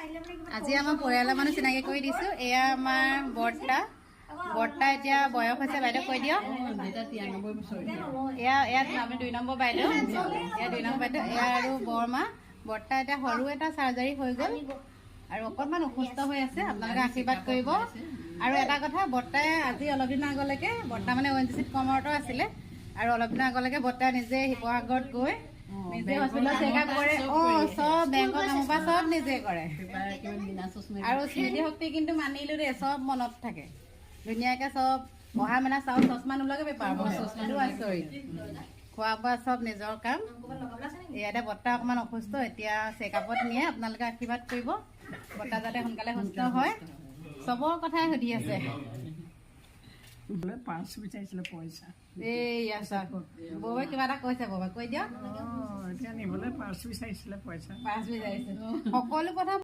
আজি আমাৰ পৰিয়ালৰ মানুহ চিনাকি কৰি দিছো। এয়া আমাৰ বৰ্তা এতিয়া বয়স হৈছে। বাইদেউ কৈ দিয়ক। ইয়াত আমি 2 নম্বৰ বাইদেউ, এয়া 2 নম্বৰ বাইদেউ। এয়া আৰু বৰমা। বৰ্তা এতিয়া সৰু এটা চাৰ্জাৰী হৈ গ'ল আৰু অকণমান অসুস্থ হৈ আছে। আপোনালোকে আশীৰ্বাদ কৰিব। আৰু এটা কথা, বৰ্তাই আজি অলপ দিনৰ আগলৈকে, বৰ্তা মানে ONGCত কৰ্মৰত আছিলে আৰু অলপ দিনৰ আগলৈকে বৰ্তাই নিজে শিৱসাগৰত গৈ নিজে হস্পিটেলত চেকআপ কৰে। চব বেংকৰ কামৰ পৰা চব নিজে কৰে। আৰু স্মৃতি শক্তি কিন্তু মানিলো দেই, চব মনত থাকে ধুনীয়াকে। চব পঢ়া মেলা চাউল চচমা নোলোৱাকে বেপাৰ আচৰিত। খোৱা বোৱা চব নিজৰ কাম। ইয়াতে বৰ্তা অকণমান অসুস্থ, এতিয়া চেকআপত নিয়ে। আপোনালোকে আশীৰ্বাদ কৰিব বৰ্তা যাতে সোনকালে সুস্থ হয়। চবৰ কথাই সুধি আছে। পাৰ্চ বিচাৰিছিলে পইচা। বৌৱে কিবা এটা কৈছে, বৌৱে কৈ দিয়ক। এতিয়া নিবলৈ পাৰ্চ বিচাৰিছিলে পইচা। পাৰ্চ বিচাৰিছে, সকলো কথা